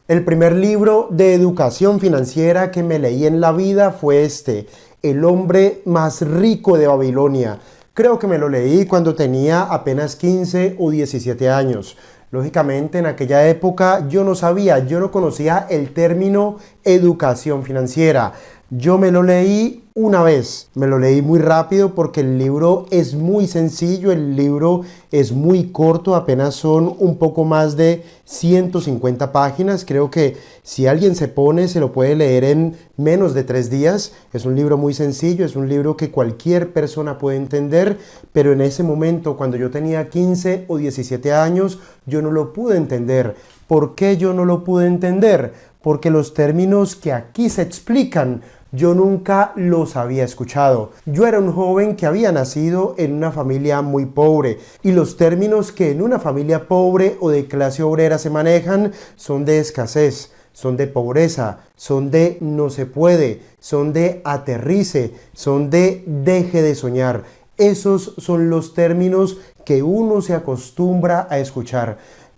El primer libro de educación financiera que me leí en la vida fue El hombre más rico de Babilonia. Creo que me lo leí cuando tenía apenas 15 o 17 años. Lógicamente, en aquella época yo no conocía el término educación financiera. Yo me lo leí una vez, me lo leí muy rápido porque el libro es muy sencillo, el libro es muy corto, apenas son un poco más de 150 páginas. Creo que si alguien se pone, se lo puede leer en menos de 3 días. Es un libro muy sencillo, es un libro que cualquier persona puede entender, pero en ese momento, cuando yo tenía 15 o 17 años, yo no lo pude entender. ¿Por qué yo no lo pude entender? Porque los términos que aquí se explican, yo nunca los había escuchado. Yo era un joven que había nacido en una familia muy pobre y los términos que en una familia pobre o de clase obrera se manejan son de escasez, son de pobreza, son de no se puede, son de aterrice, son de deje de soñar. Esos son los términos que uno se acostumbra a escuchar.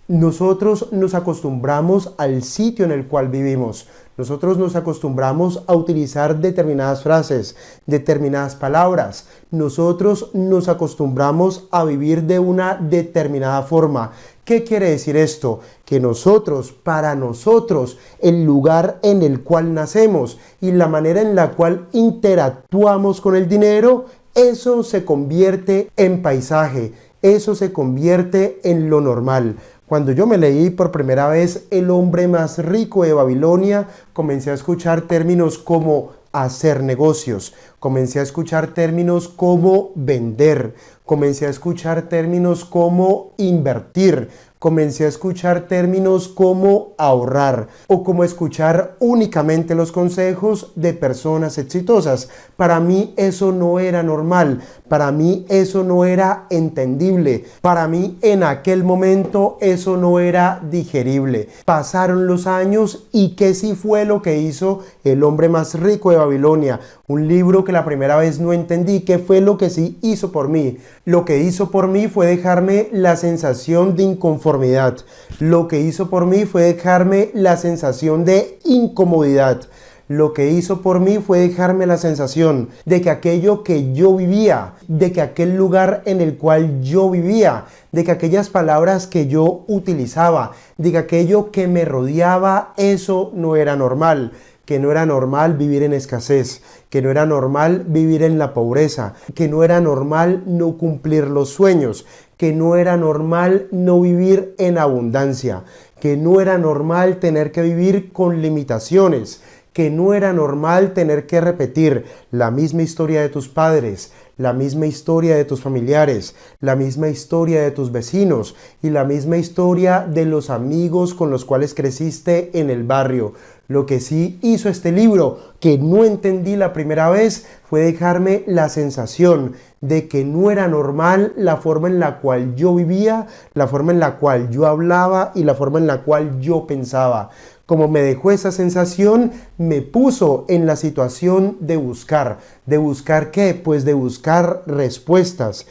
Nosotros nos acostumbramos al sitio en el cual vivimos. Nosotros nos acostumbramos a utilizar determinadas frases, determinadas palabras. Nosotros nos acostumbramos a vivir de una determinada forma. ¿Qué quiere decir esto? Que nosotros, para nosotros, el lugar en el cual nacemos y la manera en la cual interactuamos con el dinero, eso se convierte en paisaje, eso se convierte en lo normal. Cuando yo me leí por primera vez El hombre más rico de Babilonia, comencé a escuchar términos como hacer negocios, comencé a escuchar términos como vender, comencé a escuchar términos como invertir, comencé a escuchar términos como ahorrar o como escuchar únicamente los consejos de personas exitosas. Para mí eso no era normal, para mí eso no era entendible, para mí en aquel momento eso no era digerible. Pasaron los años y ¿qué sí fue lo que hizo El hombre más rico de Babilonia? Un libro que la primera vez no entendí. ¿Qué fue lo que sí hizo por mí? Lo que hizo por mí fue dejarme la sensación de inconformidad. Lo que hizo por mí fue dejarme la sensación de incomodidad. Lo que hizo por mí fue dejarme la sensación de que aquello que yo vivía, de que aquel lugar en el cual yo vivía, de que aquellas palabras que yo utilizaba, de que aquello que me rodeaba, eso no era normal. Que no era normal vivir en escasez, que no era normal vivir en la pobreza, que no era normal no cumplir los sueños, que no era normal no vivir en abundancia, que no era normal tener que vivir con limitaciones, que no era normal tener que repetir la misma historia de tus padres, la misma historia de tus familiares, la misma historia de tus vecinos y la misma historia de los amigos con los cuales creciste en el barrio. Lo que sí hizo este libro, que no entendí la primera vez, fue dejarme la sensación de que no era normal la forma en la cual yo vivía, la forma en la cual yo hablaba y la forma en la cual yo pensaba. Como me dejó esa sensación, me puso en la situación de buscar. ¿De buscar qué? Pues de buscar respuestas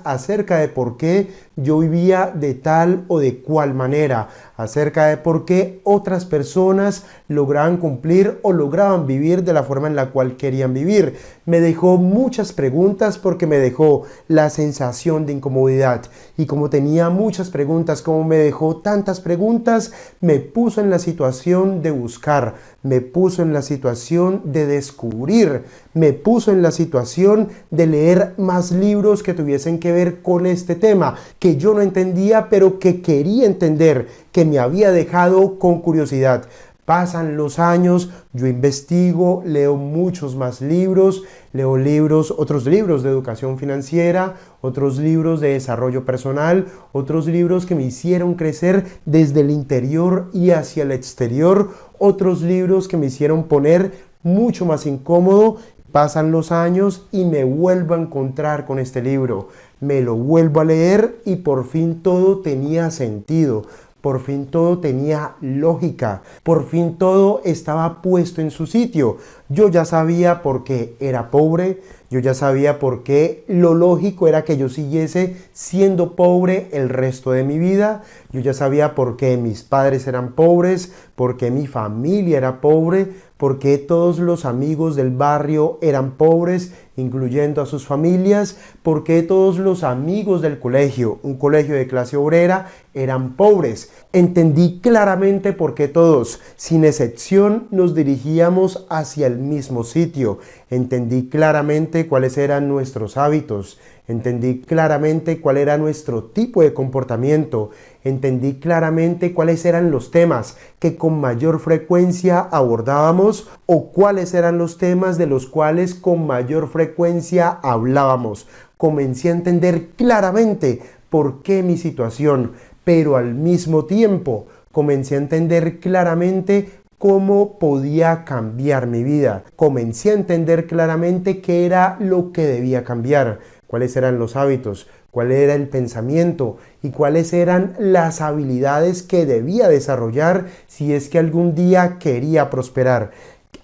acerca de por qué yo vivía de tal o de cual manera, acerca de por qué otras personas lograban cumplir o lograban vivir de la forma en la cual querían vivir. Me dejó muchas preguntas porque me dejó la sensación de incomodidad. Y como tenía muchas preguntas, como me dejó tantas preguntas, me puso en la situación de buscar, me puso en la situación de descubrir, me puso en la situación de leer más libros que tuviesen que ver con este tema, que yo no entendía, pero que quería entender, que me había dejado con curiosidad. Pasan los años, yo investigo, leo muchos más libros, leo otros libros de educación financiera, otros libros de desarrollo personal, otros libros que me hicieron crecer desde el interior y hacia el exterior, otros libros que me hicieron poner mucho más incómodo. Pasan los años y me vuelvo a encontrar con este libro, me lo vuelvo a leer y por fin todo tenía sentido. Por fin todo tenía lógica, por fin todo estaba puesto en su sitio. Yo ya sabía por qué era pobre, yo ya sabía por qué lo lógico era que yo siguiese siendo pobre el resto de mi vida. Yo ya sabía por qué mis padres eran pobres, por qué mi familia era pobre, por qué todos los amigos del barrio eran pobres, incluyendo a sus familias, por qué todos los amigos del colegio, un colegio de clase obrera, eran pobres. Entendí claramente por qué todos, sin excepción, nos dirigíamos hacia el mismo sitio. Entendí claramente cuáles eran nuestros hábitos. Entendí claramente cuál era nuestro tipo de comportamiento. Entendí claramente cuáles eran los temas que con mayor frecuencia abordábamos o cuáles eran los temas de los cuales con mayor frecuencia hablábamos. Comencé a entender claramente por qué mi situación, pero al mismo tiempo comencé a entender claramente cómo podía cambiar mi vida. Comencé a entender claramente qué era lo que debía cambiar, cuáles eran los hábitos, cuál era el pensamiento y cuáles eran las habilidades que debía desarrollar si es que algún día quería prosperar.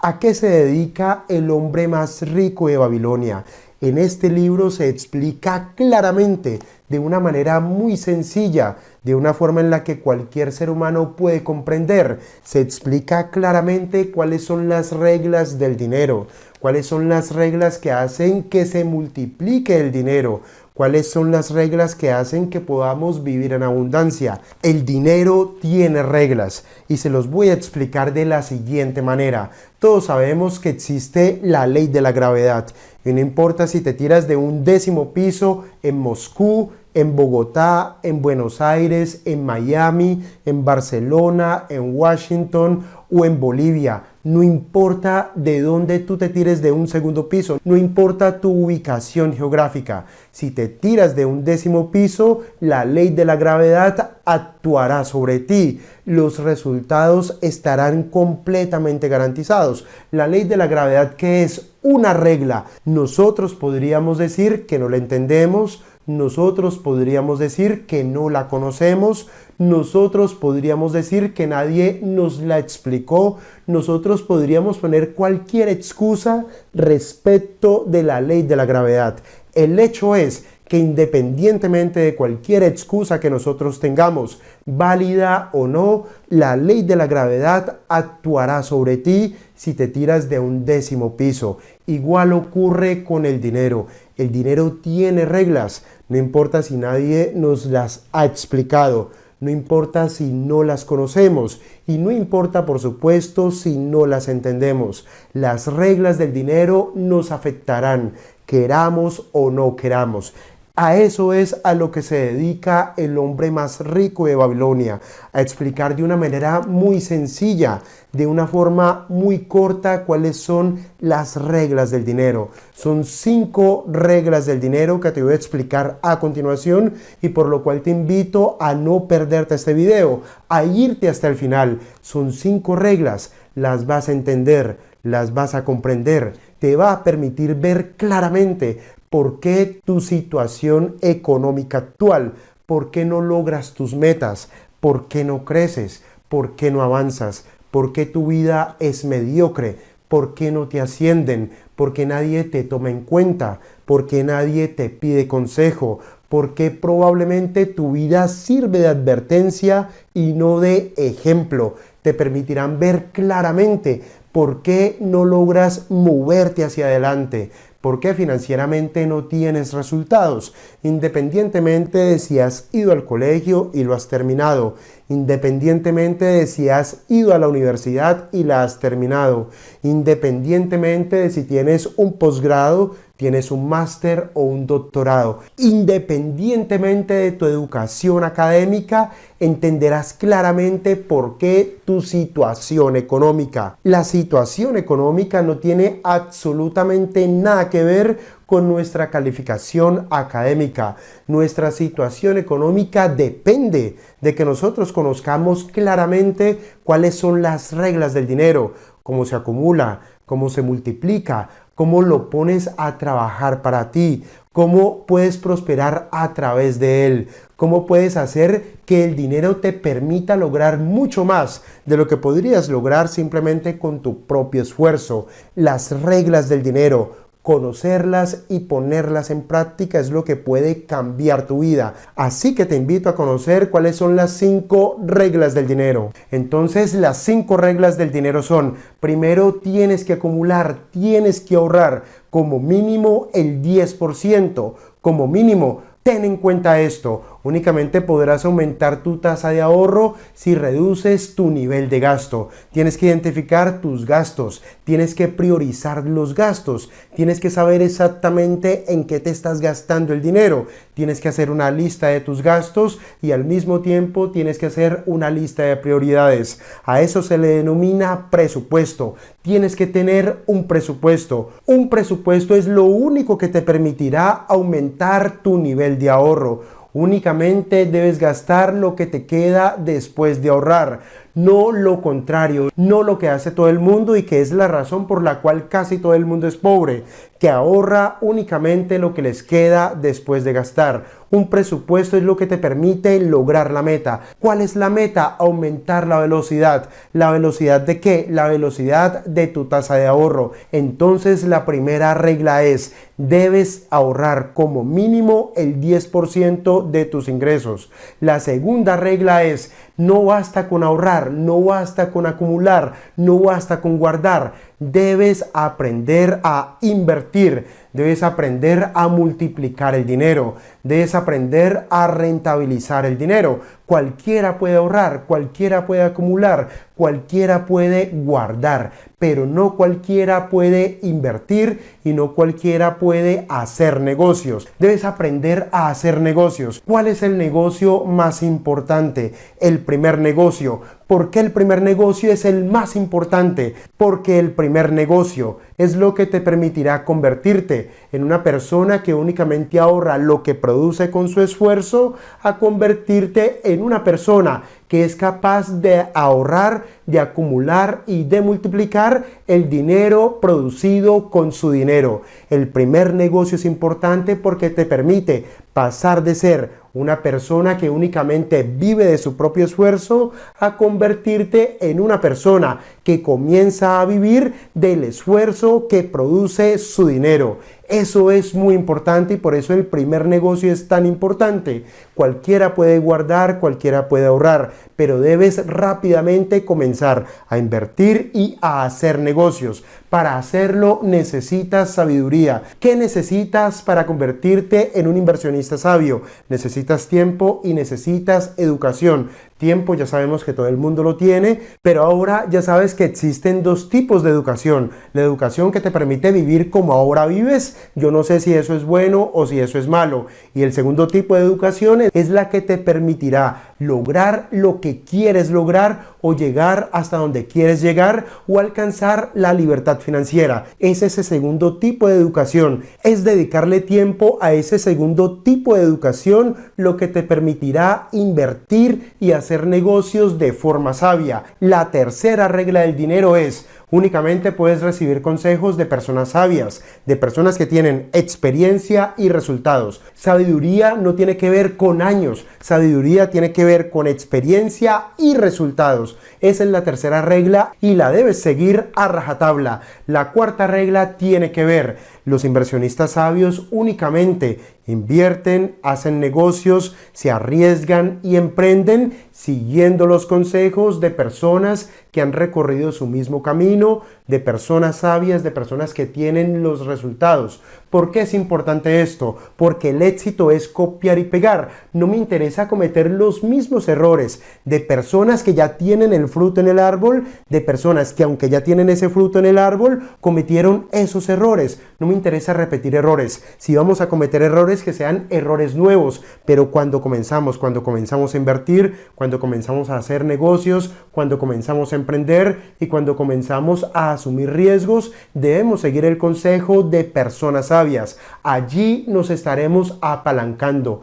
¿A qué se dedica el hombre más rico de Babilonia? En este libro se explica claramente, de una manera muy sencilla, de una forma en la que cualquier ser humano puede comprender. Se explica claramente cuáles son las reglas del dinero, cuáles son las reglas que hacen que se multiplique el dinero, cuáles son las reglas que hacen que podamos vivir en abundancia. El dinero tiene reglas y se los voy a explicar de la siguiente manera. Todos sabemos que existe la ley de la gravedad y no importa si te tiras de un 10º piso en Moscú, en Bogotá, en Buenos Aires, en Miami, en Barcelona, en Washington o en Bolivia. No importa de dónde tú te tires de un 2º piso, no importa tu ubicación geográfica. Si te tiras de un 10º piso, la ley de la gravedad actuará sobre ti. Los resultados estarán completamente garantizados. La ley de la gravedad, que es una regla, nosotros podríamos decir que no la entendemos, nosotros podríamos decir que no la conocemos, nosotros podríamos decir que nadie nos la explicó, nosotros podríamos poner cualquier excusa respecto de la ley de la gravedad. El hecho es que independientemente de cualquier excusa que nosotros tengamos, válida o no, la ley de la gravedad actuará sobre ti si te tiras de un 10º piso. Igual ocurre con el dinero. El dinero tiene reglas, no importa si nadie nos las ha explicado, no importa si no las conocemos y no importa, por supuesto, si no las entendemos. Las reglas del dinero nos afectarán, queramos o no queramos. A eso es a lo que se dedica el hombre más rico de Babilonia, a explicar de una manera muy sencilla, de una forma muy corta, cuáles son las reglas del dinero. Son 5 reglas del dinero que te voy a explicar a continuación y por lo cual te invito a no perderte este video, a irte hasta el final. Son 5 reglas, las vas a entender, las vas a comprender, te va a permitir ver claramente por qué tu situación económica actual, por qué no logras tus metas, por qué no creces, por qué no avanzas, por qué tu vida es mediocre, por qué no te ascienden, por qué nadie te toma en cuenta, por qué nadie te pide consejo, por qué probablemente tu vida sirve de advertencia y no de ejemplo. Te permitirán ver claramente por qué no logras moverte hacia adelante, por qué financieramente no tienes resultados, independientemente de si has ido al colegio y lo has terminado, independientemente de si has ido a la universidad y la has terminado, independientemente de si tienes un posgrado, tienes un máster o un doctorado, independientemente de tu educación académica, entenderás claramente por qué tu situación económica. La situación económica no tiene absolutamente nada que ver con nuestra calificación académica. Nuestra situación económica depende de que nosotros conozcamos claramente cuáles son las reglas del dinero, cómo se acumula, cómo se multiplica, cómo lo pones a trabajar para ti, cómo puedes prosperar a través de él, cómo puedes hacer que el dinero te permita lograr mucho más de lo que podrías lograr simplemente con tu propio esfuerzo. Las reglas del dinero, conocerlas y ponerlas en práctica es lo que puede cambiar tu vida. Así que te invito a conocer cuáles son las 5 reglas del dinero. Entonces, las 5 reglas del dinero son: primero, tienes que acumular, tienes que ahorrar como mínimo el 10%. Como mínimo, ten en cuenta esto. Únicamente podrás aumentar tu tasa de ahorro si reduces tu nivel de gasto. Tienes que identificar tus gastos, tienes que priorizar los gastos, tienes que saber exactamente en qué te estás gastando el dinero. Tienes que hacer una lista de tus gastos y al mismo tiempo tienes que hacer una lista de prioridades. A eso se le denomina presupuesto. Tienes que tener un presupuesto. Un presupuesto es lo único que te permitirá aumentar tu nivel de ahorro. Únicamente debes gastar lo que te queda después de ahorrar, no lo contrario, no lo que hace todo el mundo y que es la razón por la cual casi todo el mundo es pobre, que ahorra únicamente lo que les queda después de gastar. Un presupuesto es lo que te permite lograr la meta. ¿Cuál es la meta? Aumentar la velocidad. ¿La velocidad de qué? La velocidad de tu tasa de ahorro. Entonces la primera regla es: debes ahorrar como mínimo el 10% de tus ingresos. La segunda regla es: no basta con ahorrar, no basta con acumular, no basta con guardar. Debes aprender a invertir, debes aprender a multiplicar el dinero, debes aprender a rentabilizar el dinero. Cualquiera puede ahorrar, cualquiera puede acumular, cualquiera puede guardar, pero no cualquiera puede invertir y no cualquiera puede hacer negocios. Debes aprender a hacer negocios. ¿Cuál es el negocio más importante? El primer negocio. ¿Por qué el primer negocio es el más importante? Porque el primer negocio es lo que te permitirá convertirte en una persona que únicamente ahorra lo que produce con su esfuerzo, a convertirte en una persona que es capaz de ahorrar, de acumular y de multiplicar el dinero producido con su dinero. El primer negocio es importante porque te permite pasar de ser una persona que únicamente vive de su propio esfuerzo a convertirte en una persona que comienza a vivir del esfuerzo que produce su dinero. Eso es muy importante y por eso el primer negocio es tan importante. Cualquiera puede guardar, cualquiera puede ahorrar, pero debes rápidamente comenzar a invertir y a hacer negocios. Para hacerlo necesitas sabiduría. ¿Qué necesitas para convertirte en un inversionista sabio? Necesitas tiempo y necesitas educación. Tiempo ya sabemos que todo el mundo lo tiene, pero ahora ya sabes que existen 2 tipos de educación. La educación que te permite vivir como ahora vives, yo no sé si eso es bueno o si eso es malo. Y el segundo tipo de educación es la que te permitirá lograr lo que quieres lograr o llegar hasta donde quieres llegar o alcanzar la libertad financiera. Es ese segundo tipo de educación. Es dedicarle tiempo a ese segundo tipo de educación lo que te permitirá invertir y hacer negocios de forma sabia. La tercera regla del dinero es: únicamente puedes recibir consejos de personas sabias, de personas que tienen experiencia y resultados. Sabiduría no tiene que ver con años, sabiduría tiene que ver con experiencia y resultados. Esa es la tercera regla y la debes seguir a rajatabla. La cuarta regla tiene que ver: los inversionistas sabios únicamente invierten, hacen negocios, se arriesgan y emprenden siguiendo los consejos de personas que han recorrido su mismo camino, de personas sabias, de personas que tienen los resultados. ¿Por qué es importante esto? Porque el éxito es copiar y pegar. No me interesa cometer los mismos errores de personas que ya tienen el fruto en el árbol, de personas que aunque ya tienen ese fruto en el árbol, cometieron esos errores. No me interesa repetir errores. Si vamos a cometer errores, que sean errores nuevos, pero cuando comenzamos a invertir, cuando comenzamos a hacer negocios, cuando comenzamos a emprender y cuando comenzamos a asumir riesgos, debemos seguir el consejo de personas sabias. sabias. Allí nos estaremos apalancando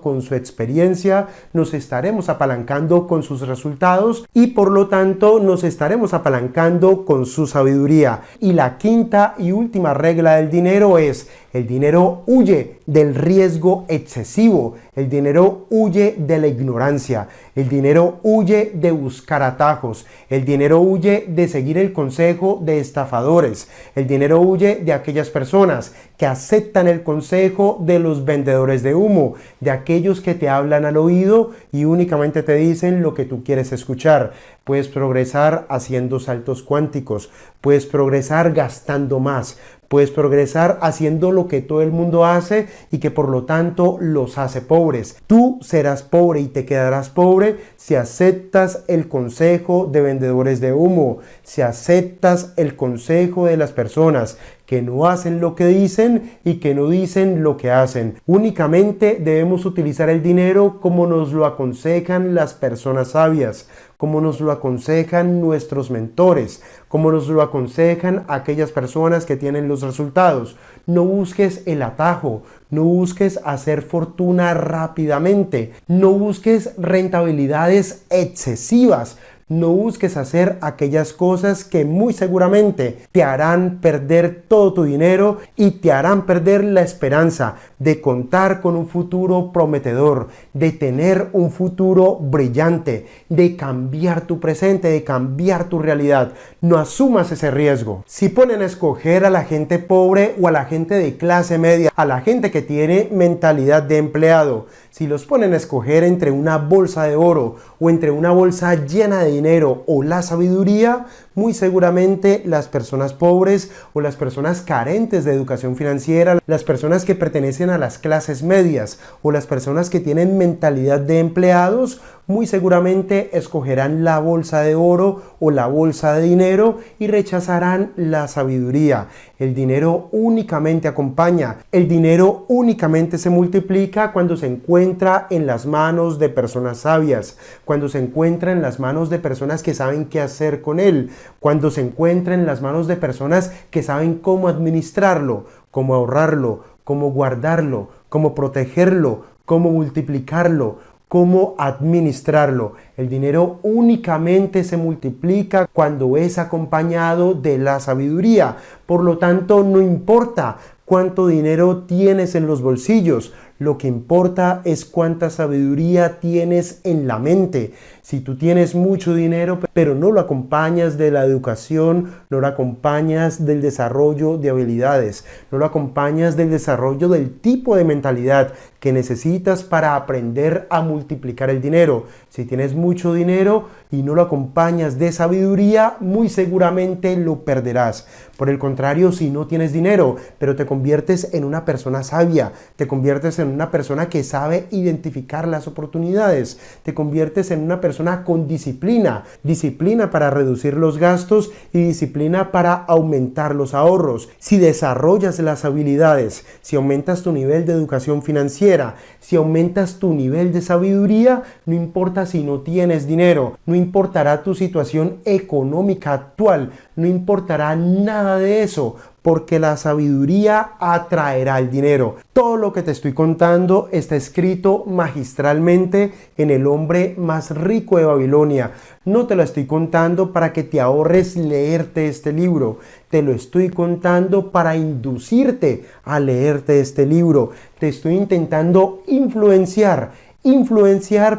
con su experiencia, nos estaremos apalancando con sus resultados y por lo tanto nos estaremos apalancando con su sabiduría. Y la quinta y última regla del dinero es: el dinero huye del riesgo excesivo, el dinero huye de la ignorancia, el dinero huye de buscar atajos, el dinero huye de seguir el consejo de estafadores, el dinero huye de aquellas personas que aceptan el consejo de los vendedores de humo, de aquellos que te hablan al oído y únicamente te dicen lo que tú quieres escuchar. Puedes progresar haciendo saltos cuánticos, puedes progresar gastando más, puedes progresar haciendo lo que todo el mundo hace y que por lo tanto los hace pobres. Tú serás pobre y te quedarás pobre si aceptas el consejo de vendedores de humo, si aceptas el consejo de las personas que no hacen lo que dicen y que no dicen lo que hacen. Únicamente debemos utilizar el dinero como nos lo aconsejan las personas sabias, como nos lo aconsejan nuestros mentores, como nos lo aconsejan aquellas personas que tienen los resultados. No busques el atajo, no busques hacer fortuna rápidamente, no busques rentabilidades excesivas. No busques hacer aquellas cosas que muy seguramente te harán perder todo tu dinero y te harán perder la esperanza de contar con un futuro prometedor, de tener un futuro brillante, de cambiar tu presente, de cambiar tu realidad. No asumas ese riesgo. Si ponen a escoger a la gente pobre o a la gente de clase media, a la gente que tiene mentalidad de empleado, si los ponen a escoger entre una bolsa de oro o entre una bolsa llena de dinero o la sabiduría, muy seguramente las personas pobres o las personas carentes de educación financiera, las personas que pertenecen a las clases medias o las personas que tienen mentalidad de empleados, muy seguramente escogerán la bolsa de oro o la bolsa de dinero y rechazarán la sabiduría. El dinero únicamente acompaña, el dinero únicamente se multiplica cuando se encuentra en las manos de personas sabias, cuando se encuentra en las manos de personas que saben qué hacer con él, cuando se encuentra en las manos de personas que saben cómo administrarlo, cómo ahorrarlo, cómo guardarlo, cómo protegerlo, cómo multiplicarlo, cómo administrarlo. El dinero únicamente se multiplica cuando es acompañado de la sabiduría. Por lo tanto, no importa cuánto dinero tienes en los bolsillos, lo que importa es cuánta sabiduría tienes en la mente. Si tú tienes mucho dinero, pero no lo acompañas de la educación, no lo acompañas del desarrollo de habilidades, no lo acompañas del desarrollo del tipo de mentalidad que necesitas para aprender a multiplicar el dinero. Si tienes mucho dinero y no lo acompañas de sabiduría, muy seguramente lo perderás. Por el contrario, si no tienes dinero, pero te conviertes en una persona sabia, te conviertes en una persona que sabe identificar las oportunidades, te conviertes en una persona con disciplina, disciplina para reducir los gastos y disciplina para aumentar los ahorros. Si desarrollas las habilidades, si aumentas tu nivel de educación financiera, si aumentas tu nivel de sabiduría, no importa si no tienes dinero, no importará tu situación económica actual, no importará nada de eso, porque la sabiduría atraerá el dinero. Todo lo que te estoy contando está escrito magistralmente en El hombre más rico de Babilonia. No te lo estoy contando para que te ahorres leerte este libro. Te lo estoy contando para inducirte a leerte este libro. Te estoy intentando influenciar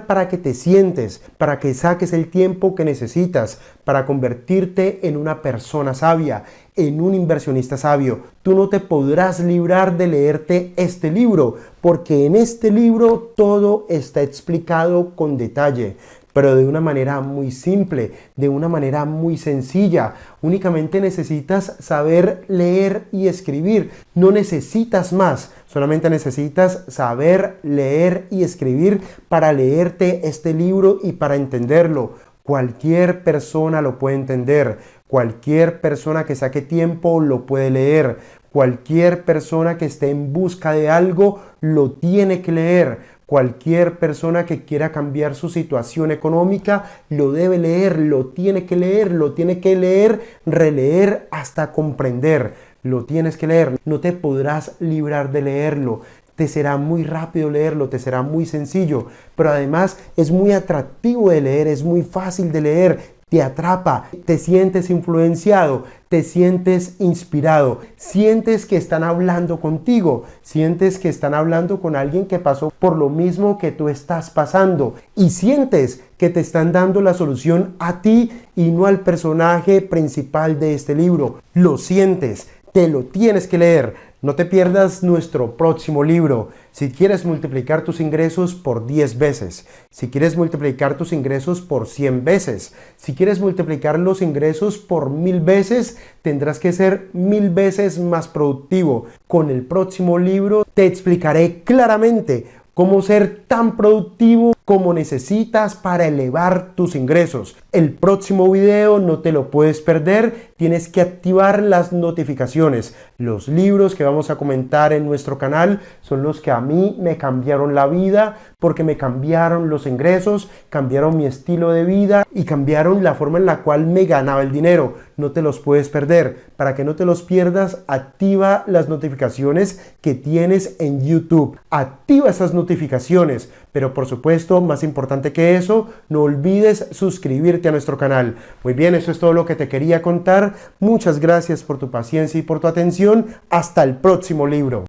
para que te sientes, para que saques el tiempo que necesitas para convertirte en una persona sabia, en un inversionista sabio. Tú no te podrás librar de leerte este libro, porque en este libro todo está explicado con detalle, pero de una manera muy simple, de una manera muy sencilla. Únicamente necesitas saber leer y escribir. No necesitas más. Solamente necesitas saber leer y escribir para leerte este libro y para entenderlo. Cualquier persona lo puede entender. Cualquier persona que saque tiempo lo puede leer. Cualquier persona que esté en busca de algo lo tiene que leer. Cualquier persona que quiera cambiar su situación económica lo debe leer, lo tiene que leer, releer hasta comprender. lo tienes que leer. No te podrás librar de leerlo. Te será muy rápido leerlo, te será muy sencillo, pero además es muy atractivo de leer, es muy fácil de leer. Te atrapa, te sientes influenciado, te sientes inspirado, sientes que están hablando contigo, sientes que están hablando con alguien que pasó por lo mismo que tú estás pasando y sientes que te están dando la solución a ti y no al personaje principal de este libro. Lo sientes, te lo tienes que leer. No te pierdas nuestro próximo libro. Si quieres multiplicar tus ingresos por 10 veces, si quieres multiplicar tus ingresos por 100 veces, si quieres multiplicar los ingresos por 1000 veces, tendrás que ser 1000 veces más productivo. Con el próximo libro te explicaré claramente cómo ser tan productivo como necesitas para elevar tus ingresos. El próximo video no te lo puedes perder, tienes que activar las notificaciones. Los libros que vamos a comentar en nuestro canal son los que a mí me cambiaron la vida, porque me cambiaron los ingresos, cambiaron mi estilo de vida y cambiaron la forma en la cual me ganaba el dinero. No te los puedes perder. Para que no te los pierdas, activa las notificaciones que tienes en YouTube. Activa esas notificaciones. Pero por supuesto, más importante que eso, no olvides suscribirte a nuestro canal. Muy bien, eso es todo lo que te quería contar. Muchas gracias por tu paciencia y por tu atención. Hasta el próximo libro.